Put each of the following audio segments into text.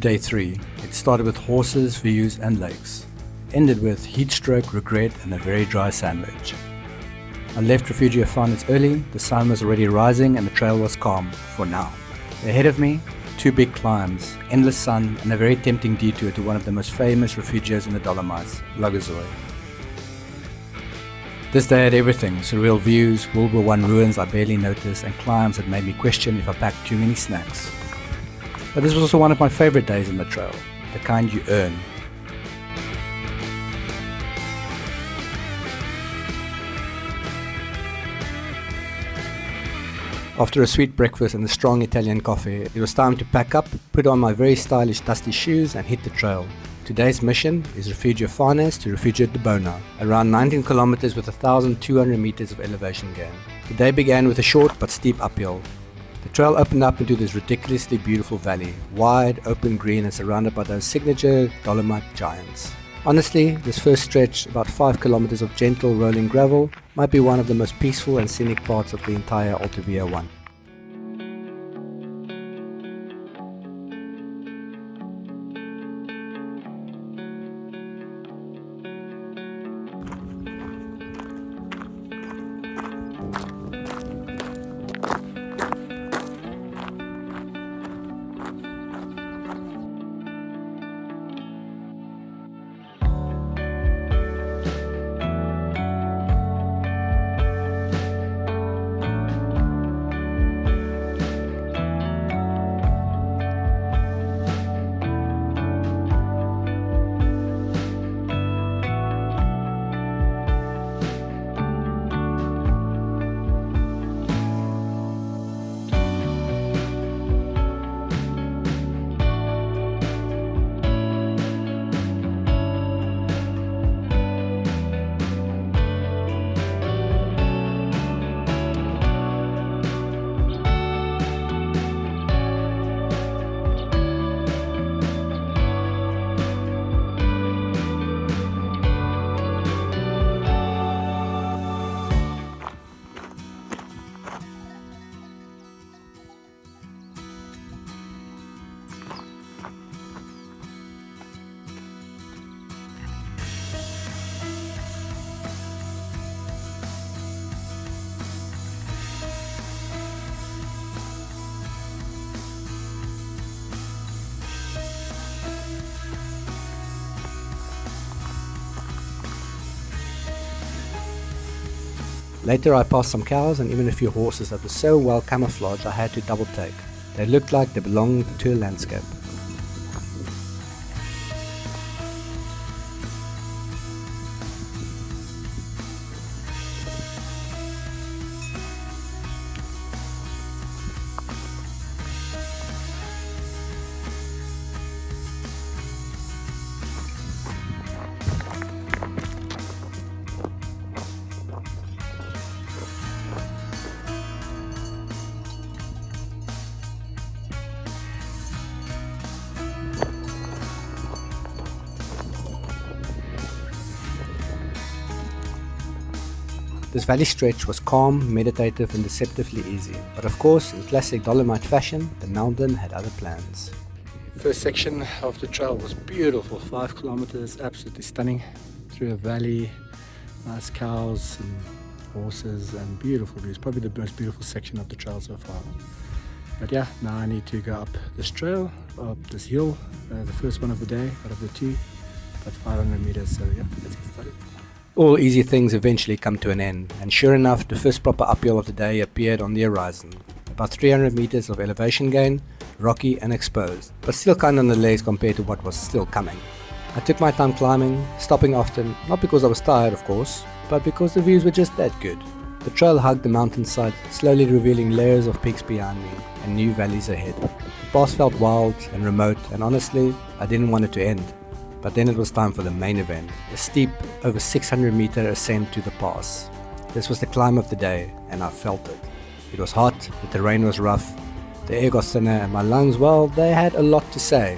day 3. It started with horses, views and lakes. Ended with heat stroke, regret and a very dry sandwich. I left Rifugio Fanes early, the sun was already rising and the trail was calm, for now. Ahead of me, 2 big climbs, endless sun and a very tempting detour to one of the most famous refugios in the Dolomites, Lagazuoi. This day had everything, surreal views, World War I ruins I barely noticed and climbs that made me question if I packed too many snacks. But this was also one of my favorite days on the trail, the kind you earn. After a sweet breakfast and a strong Italian coffee, it was time to pack up, put on my very stylish dusty shoes and hit the trail. Today's mission is Rifugio Fanes to Rifugio Dibona, around 19 kilometers with 1,200 meters of elevation gain. The day began with a short but steep uphill. The trail opened up into this ridiculously beautiful valley, wide, open green and surrounded by those signature Dolomite giants. Honestly, this first stretch, about 5 kilometers of gentle rolling gravel, might be one of the most peaceful and scenic parts of the entire Alta Via 1. Later I passed some cows and even a few horses that were so well camouflaged I had to double take. They looked like they belonged to a landscape. This valley stretch was calm, meditative and deceptively easy, but of course, in classic Dolomite fashion, the mountain had other plans. First section of the trail was beautiful, 5 kilometers, absolutely stunning, through a valley, nice cows and horses and beautiful views, probably the most beautiful section of the trail so far. But yeah, now I need to go up this trail, up this hill, the first one of the day, out of the 2, about 500 meters, so yeah, let's get started. All easy things eventually come to an end, and sure enough, the first proper uphill of the day appeared on the horizon. About 300 meters of elevation gain, rocky and exposed, but still kind on the legs compared to what was still coming. I took my time climbing, stopping often, not because I was tired of course, but because the views were just that good. The trail hugged the mountainside, slowly revealing layers of peaks behind me and new valleys ahead. The pass felt wild and remote, and honestly, I didn't want it to end. But then it was time for the main event, a steep, over 600 meter ascent to the pass. This was the climb of the day, and I felt it. It was hot, the terrain was rough, the air got thinner, and my lungs, well, they had a lot to say.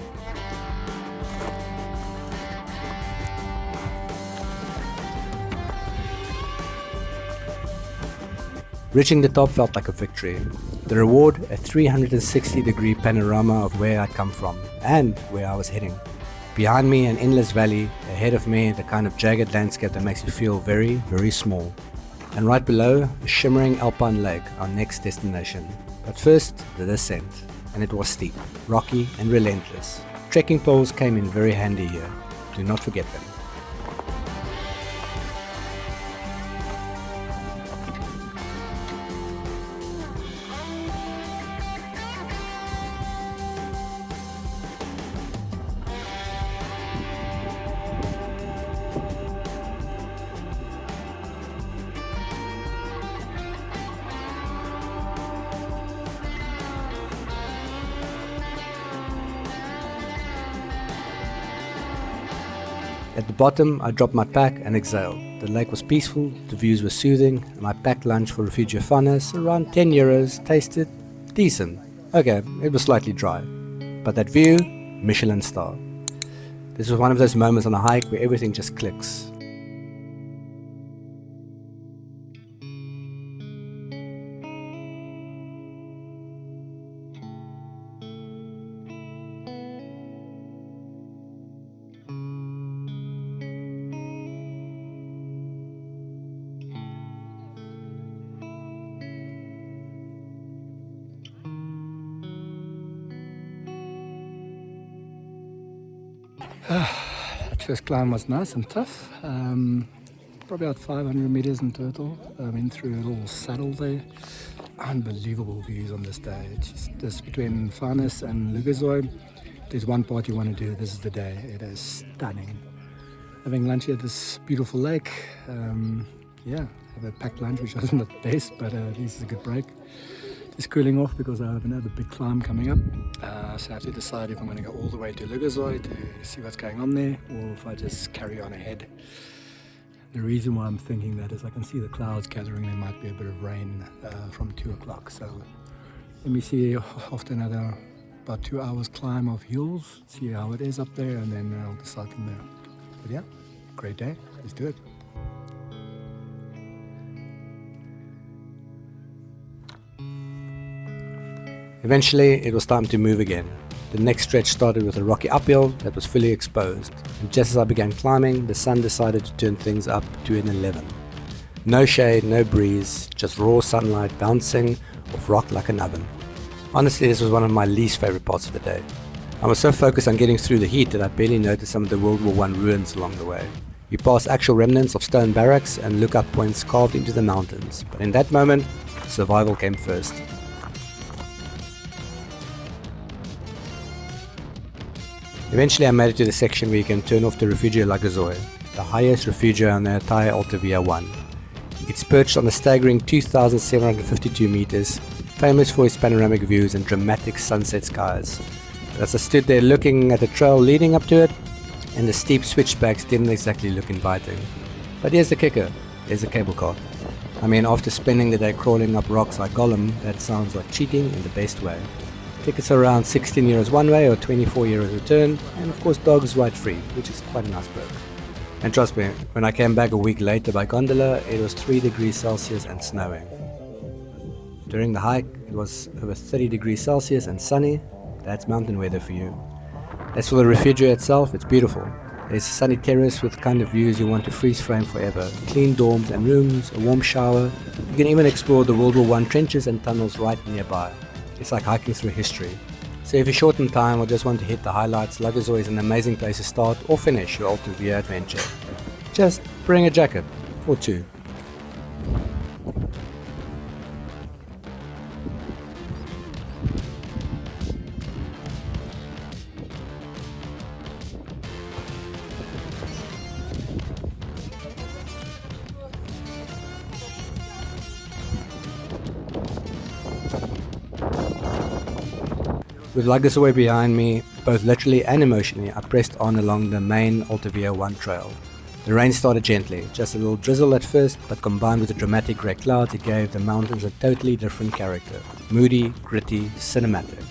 Reaching the top felt like a victory. The reward, a 360-degree panorama of where I'd come from and where I was heading. Behind me, an endless valley. Ahead of me, the kind of jagged landscape that makes you feel very, very small. And right below, a shimmering alpine lake, our next destination. But first, the descent. And it was steep, rocky and relentless. Trekking poles came in very handy here. Do not forget them. At the bottom, I dropped my pack and exhaled. The lake was peaceful, the views were soothing, and my packed lunch for Rifugio Fanes, around 10 euros, tasted decent. Okay, it was slightly dry. But that view, Michelin star. This was one of those moments on a hike where everything just clicks. That first climb was nice and tough, probably about 500 meters in total. I went through a little saddle there. Unbelievable views on this day. It's just between Fanes and Lagazuoi. There's one part you want to do, this is the day. It is stunning. Having lunch here at this beautiful lake, have a packed lunch which wasn't the best, but at least it's a good break. Just cooling off because I have another big climb coming up, so I have to decide if I'm going to go all the way to Lagazuoi to see what's going on there, or if I just carry on ahead. The reason why I'm thinking that is I can see the clouds gathering. There might be a bit of rain from 2 o'clock, so let me see after another about 2 hours climb of hills, see how it is up there, and then I'll decide from there. But yeah, great day, let's do it. Eventually, it was time to move again. The next stretch started with a rocky uphill that was fully exposed, and just as I began climbing, the sun decided to turn things up to an 11. No shade, no breeze, just raw sunlight bouncing off rock like an oven. Honestly, this was one of my least favorite parts of the day. I was so focused on getting through the heat that I barely noticed some of the World War I ruins along the way. You pass actual remnants of stone barracks and lookout points carved into the mountains, but in that moment, survival came first. Eventually I made it to the section where you can turn off to Rifugio Lagazuoi, the highest refugio on the entire Alta Via 1. It's perched on a staggering 2,752 meters, famous for its panoramic views and dramatic sunset skies. But as I stood there looking at the trail leading up to it, and the steep switchbacks didn't exactly look inviting. But here's the kicker, there's a cable car. I mean, after spending the day crawling up rocks like Gollum, that sounds like cheating in the best way. Tickets are around 16 euros one way or 24 euros return, and of course dogs ride free, which is quite a nice perk. And trust me, when I came back a week later by gondola, it was 3 degrees Celsius and snowing. During the hike, it was over 30 degrees Celsius and sunny. That's mountain weather for you. As for the Rifugio itself, it's beautiful. There's a sunny terrace with the kind of views you want to freeze frame forever. Clean dorms and rooms, a warm shower. You can even explore the World War I trenches and tunnels right nearby. It's like hiking through history. So if you're short on time or just want to hit the highlights, Lagazuoi is an amazing place to start or finish your Alta Via adventure. Just bring a jacket or two. With Lagazuoi behind me, both literally and emotionally, I pressed on along the main Alta Via 1 trail. The rain started gently, just a little drizzle at first, but combined with the dramatic grey clouds, it gave the mountains a totally different character. Moody, gritty, cinematic.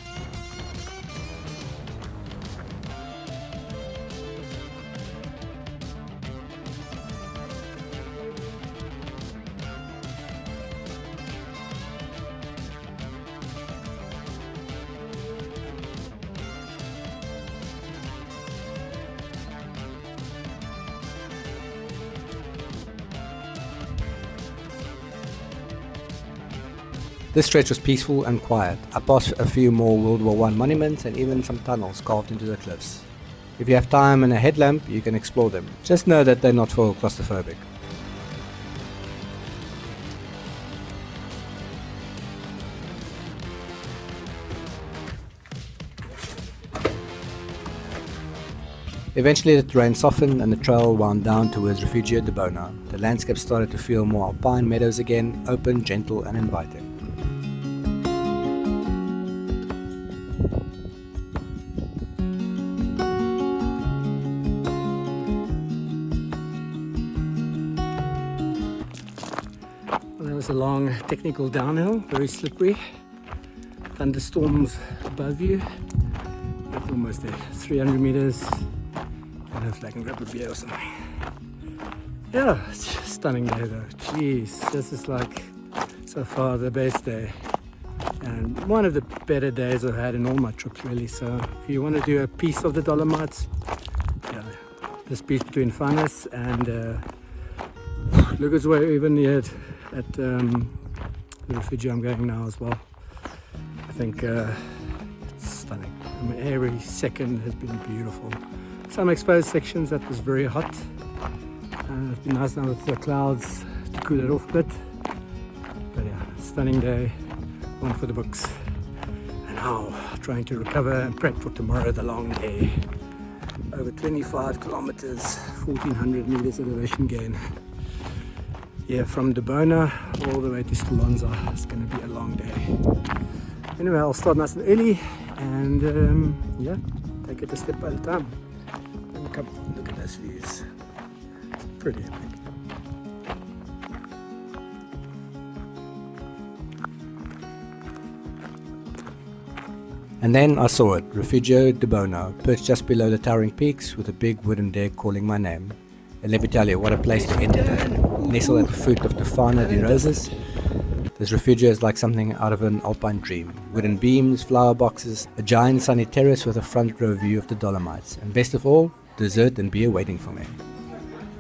This stretch was peaceful and quiet. I passed a few more World War I monuments and even some tunnels carved into the cliffs. If you have time and a headlamp, you can explore them. Just know that they're not for claustrophobic. Eventually the terrain softened and the trail wound down towards Rifugio Dibona. The landscape started to feel more alpine meadows again, open, gentle and inviting. Well, that was a long technical downhill, very slippery. Thunderstorms above you. Up almost there, 300 meters. I don't know if I can grab a beer or something. Yeah, it's just stunning day though. Jeez, this is like so far the best day. And one of the better days I've had in all my trips really. So if you want to do a piece of the Dolomites, yeah, this piece between Fanes and Lagazuoi, even here at the Rifugio I'm going now as well. I think it's stunning. I mean, every second has been beautiful. Some exposed sections that was very hot. It's been nice now with the clouds to cool it off a bit. But yeah, stunning day, one for the books. And now trying to recover and prep for tomorrow, the long day. Over 25 kilometers, 1400 meters elevation gain. Yeah, from Dibona all the way to Stolonza. It's going to be a long day. Anyway, I'll start nice and early and yeah, take it a step at a time. Look at those views. Pretty epic. And then I saw it, Rifugio Dibona, perched just below the towering peaks with a big wooden deck calling my name. And let me tell you, what a place to end the day. Nestled at the foot of the Fana di Roses, this Rifugio is like something out of an alpine dream. Wooden beams, flower boxes, a giant sunny terrace with a front row view of the Dolomites, and best of all, dessert and beer waiting for me.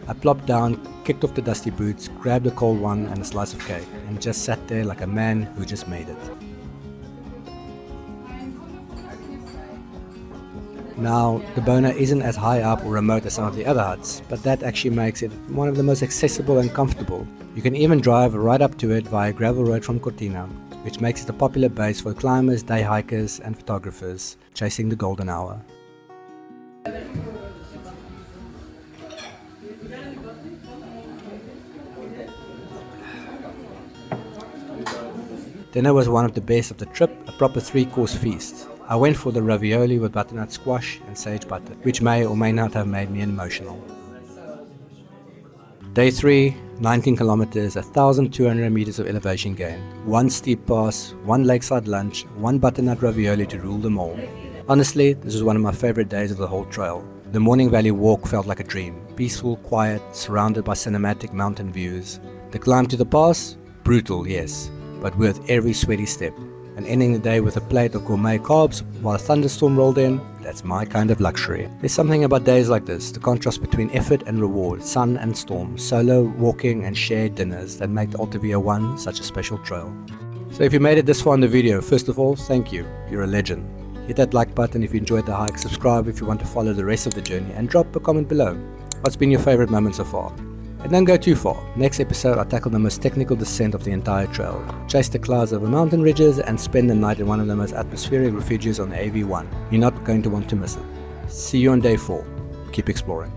I plopped down, kicked off the dusty boots, grabbed a cold one and a slice of cake, and just sat there like a man who just made it. Now, Dibona isn't as high up or remote as some of the other huts, but that actually makes it one of the most accessible and comfortable. You can even drive right up to it via gravel road from Cortina, which makes it a popular base for climbers, day hikers and photographers chasing the golden hour. Dinner was one of the best of the trip, a proper 3-course feast. I went for the ravioli with butternut squash and sage butter, which may or may not have made me emotional. Day 3, 19 kilometers, 1,200 meters of elevation gain, 1 steep pass, 1 lakeside lunch, 1 butternut ravioli to rule them all. Honestly, this was one of my favorite days of the whole trail. The Morning Valley walk felt like a dream, peaceful, quiet, surrounded by cinematic mountain views. The climb to the pass? Brutal, yes, but worth every sweaty step. And ending the day with a plate of gourmet carbs while a thunderstorm rolled in, that's my kind of luxury. There's something about days like this, the contrast between effort and reward, sun and storm, solo walking and shared dinners that make the Alta Via 1 such a special trail. So if you made it this far in the video, first of all, thank you, you're a legend. Hit that like button if you enjoyed the hike, subscribe if you want to follow the rest of the journey, and drop a comment below. What's been your favorite moment so far? And don't go too far. Next episode, I'll tackle the most technical descent of the entire trail, chase the clouds over mountain ridges, and spend the night in one of the most atmospheric refugios on the AV1. You're not going to want to miss it. See you on day 4. Keep exploring.